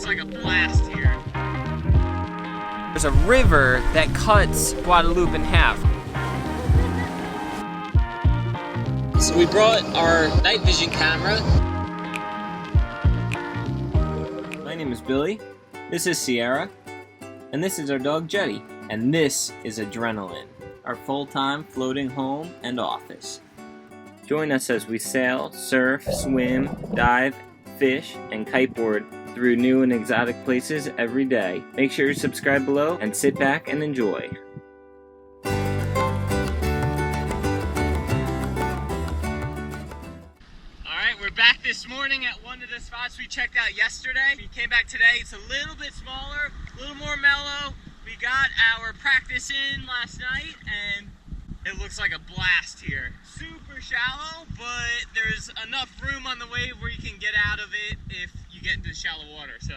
looks like a blast here. There's a river that cuts Guadeloupe in half. So we brought our night vision camera. My name is Billy, this is Sierra, and this is our dog Jetty, and this is Adrenaline, our full-time floating home and office. Join us as we sail, surf, swim, dive, fish, and kiteboard through new and exotic places every day. Make sure you subscribe below and sit back and enjoy. Alright, we're back this morning at one of the spots we checked out yesterday. We came back today. It's a little bit smaller, a little more mellow. We got our practice in last night and it looks like a blast here. Super shallow, but there's enough room on the wave where you can get out of it if you get into the shallow water. So,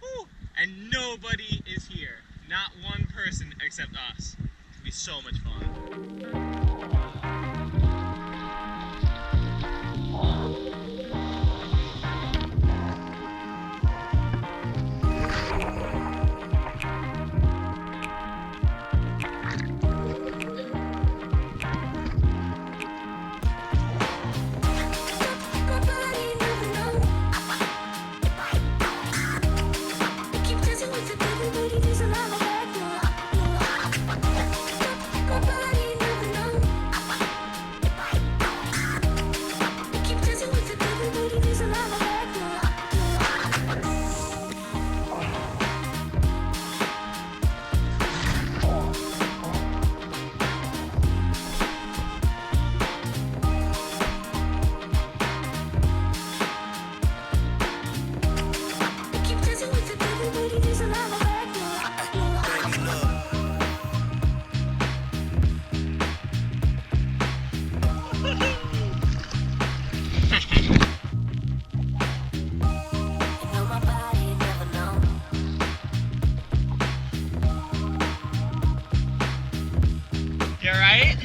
whew, and nobody is here. Not one person except us. It'll be so much fun. You alright?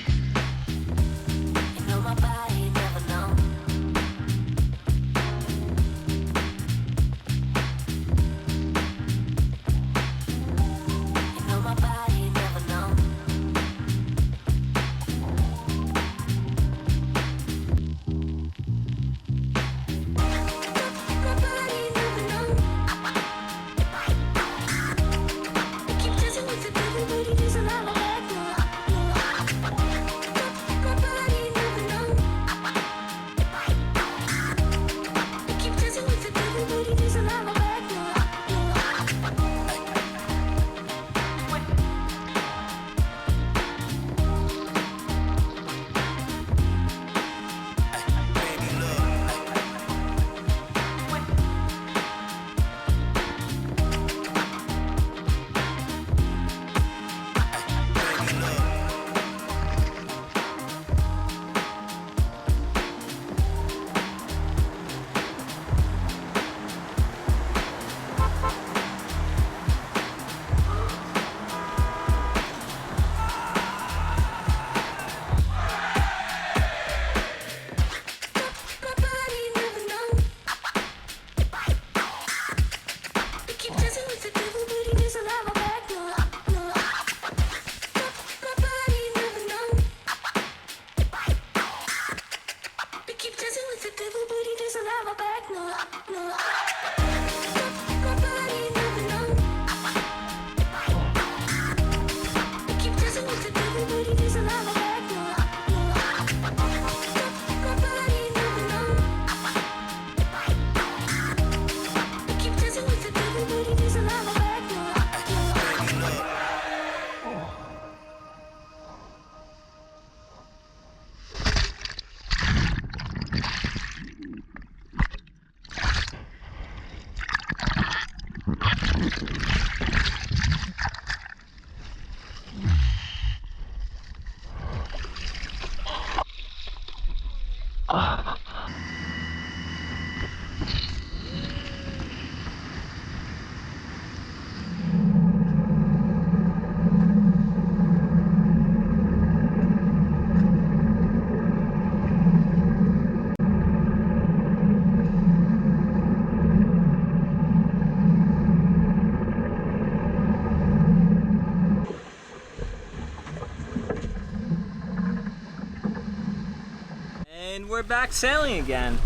back sailing again.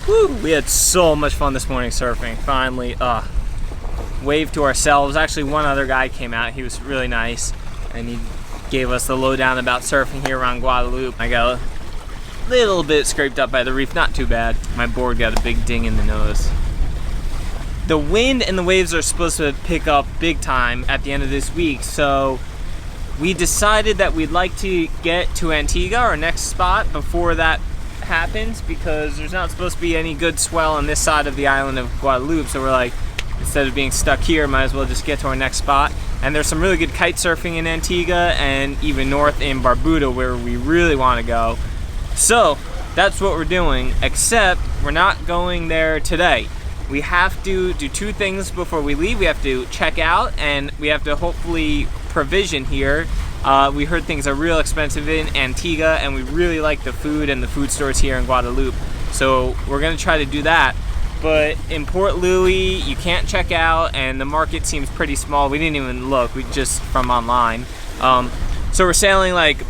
Woo! We had so much fun this morning surfing. Finally, wave to ourselves. Actually, one other guy came out. He was really nice, and he gave us the lowdown about surfing here around Guadeloupe. I got a little bit scraped up by the reef, not too bad. My board got a big ding in the nose. The wind and the waves are supposed to pick up big time at the end of this week, so we decided that we'd like to get to Antigua, our next spot, before that happens, because there's not supposed to be any good swell on this side of the island of Guadeloupe. So we're like, instead of being stuck here, might as well just get to our next spot. And there's some really good kite surfing in Antigua and even north in Barbuda, where we really want to go. So that's what we're doing, except we're not going there today. We have to do two things before we leave. We have to check out, and we have to hopefully provision here. We heard things are real expensive in Antigua, and we really like the food and the food stores here in Guadeloupe. So we're gonna try to do that. But in Port Louis, you can't check out, and the market seems pretty small. We didn't even look, we just from online. So we're sailing like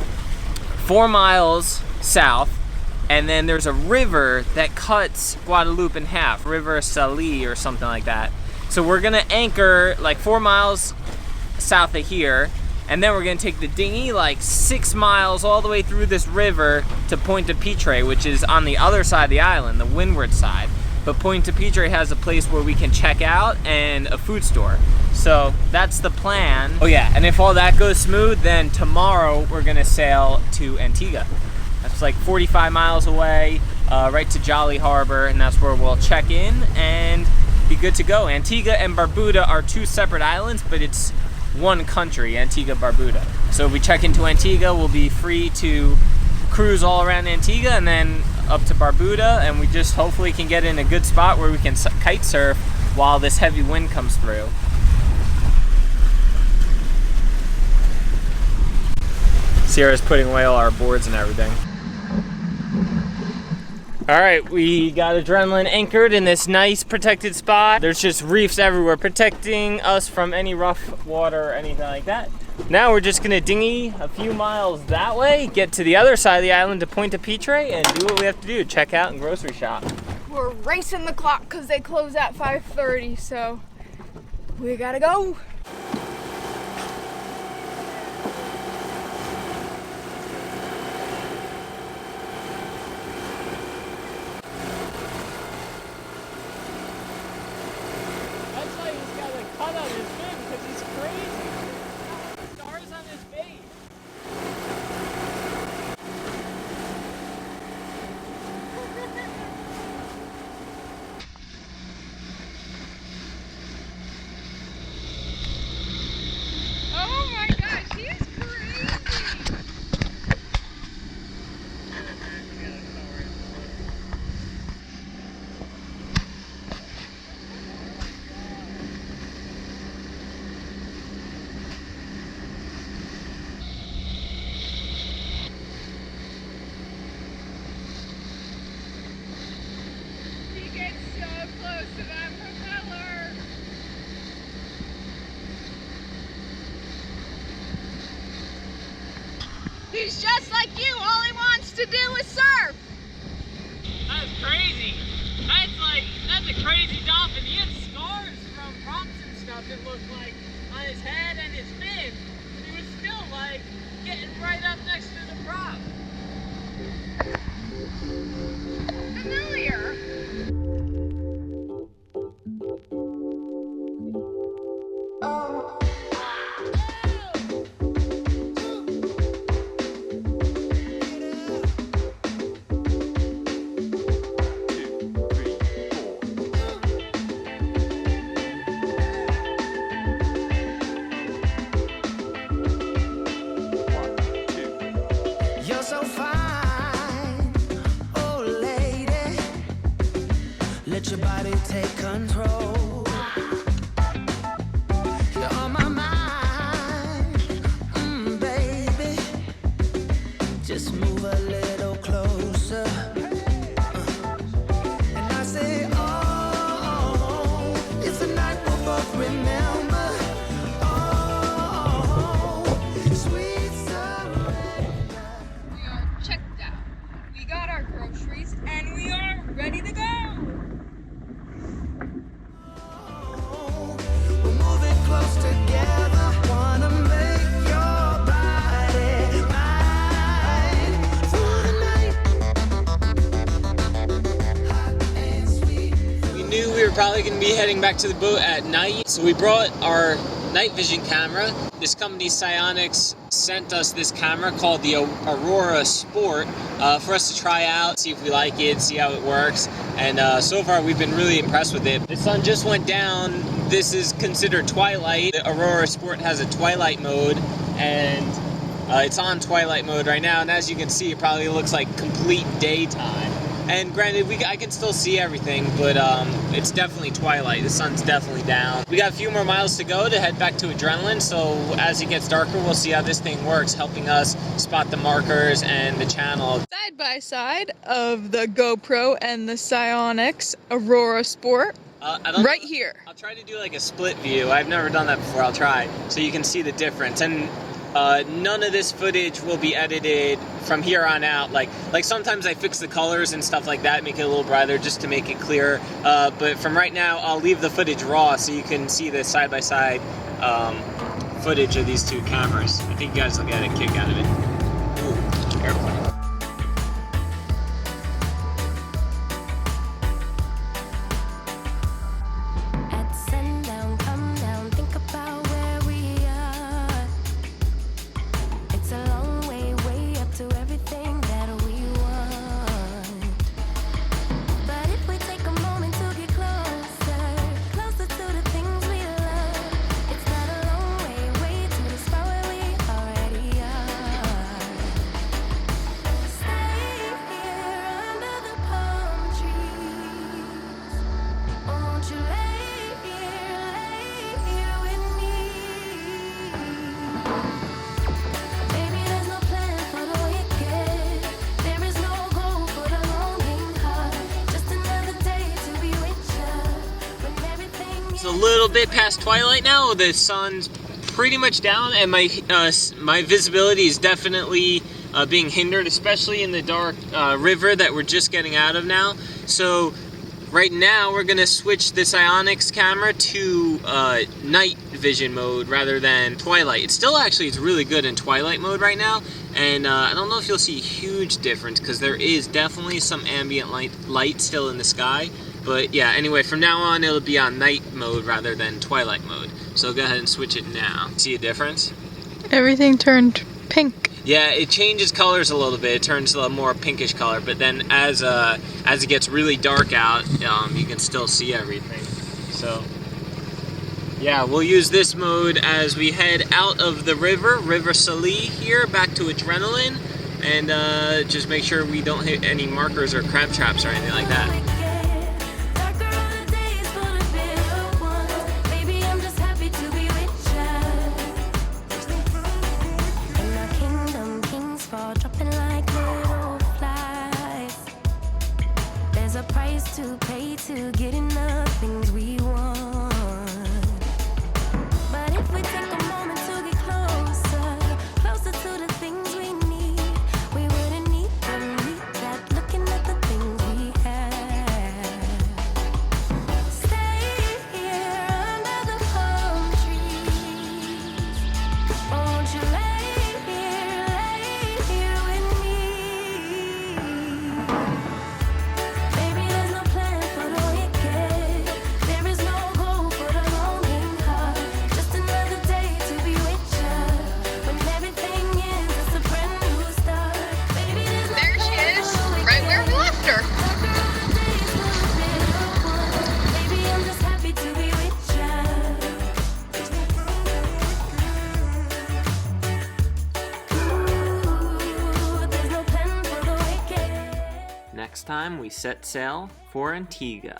4 miles south, and then there's a river that cuts Guadeloupe in half, River Salée or something like that. So we're gonna anchor like 4 miles south of here, and then we're gonna take the dinghy like 6 miles all the way through this river to Pointe Pitre, which is on the other side of the island, the windward side. But Pointe Pitre has a place where we can check out and a food store. So that's the plan. Oh yeah, and if all that goes smooth, then tomorrow we're gonna sail to Antigua. That's like 45 miles away, right to Jolly Harbor, and that's where we'll check in and be good to go. Antigua and Barbuda are two separate islands, but it's one country, Antigua, Barbuda. So if we check into Antigua, we'll be free to cruise all around Antigua and then up to Barbuda, and we just hopefully can get in a good spot where we can kite surf while this heavy wind comes through. Sierra's putting away all our boards and everything. All right, we got Adrenaline anchored in this nice protected spot. There's just reefs everywhere protecting us from any rough water or anything like that. Now we're just gonna dinghy a few miles that way, get to the other side of the island to Pointe Pitre, and do what we have to do, check out and grocery shop. We're racing the clock because they close at 5:30, so we gotta go. That's why he's got a cut on his fin, because he's crazy. Stars on his face. Oh my gosh, he is crazy. He gets so close to that propeller. He's just like you. All he wants to do is surf. That's crazy. That's a crazy dolphin. He had scars from props and stuff, it looked like, on his head and his fin. But he was still like getting right up next to the prop. Familiar. You're so fine, oh lady. probably going to be heading back to the boat at night. So we brought our night vision camera. This company, Psionics, sent us this camera called the Aurora Sport for us to try out, see if we like it, see how it works. And so far we've been really impressed with it. The sun just went down. This is considered twilight. The Aurora Sport has a twilight mode, and it's on twilight mode right now. And as you can see, it probably looks like complete daytime. And granted, I can still see everything, but it's definitely twilight. The sun's definitely down. We got a few more miles to go to head back to Adrenaline, so as it gets darker, we'll see how this thing works, helping us spot the markers and the channel. Side by side of the GoPro and the Psionics Aurora Sport. Right here. I'll try to do like a split view. I've never done that before. I'll try, so you can see the difference. And none of this footage will be edited from here on out. Like sometimes I fix the colors and stuff like that, make it a little brighter just to make it clearer. But from right now, I'll leave the footage raw so you can see the side-by-side footage of these two cameras. I think you guys will get a kick out of it. Ooh, airplane. It's a little bit past twilight now. The sun's pretty much down, and my visibility is definitely being hindered, especially in the dark river that we're just getting out of now. So right now we're gonna switch the Psionics camera to night vision mode rather than twilight. It's really good in twilight mode right now, and I don't know if you'll see a huge difference because there is definitely some ambient light still in the sky. But yeah, anyway, from now on it'll be on night mode rather than twilight mode. So go ahead and switch it now. See a difference? Everything turned pink. Yeah, it changes colors a little bit. It turns a more pinkish color, but then as it gets really dark out, you can still see everything. So yeah, we'll use this mode as we head out of the River Salée here, back to Adrenaline, and just make sure we don't hit any markers or crab traps or anything like that. To pay to get enough things we want. But if we take a moment to get closer to the things we need, we wouldn't need them, that looking at the things we have. Stay here under the palm trees. Won't you lay here with me? Next time we set sail for Antigua.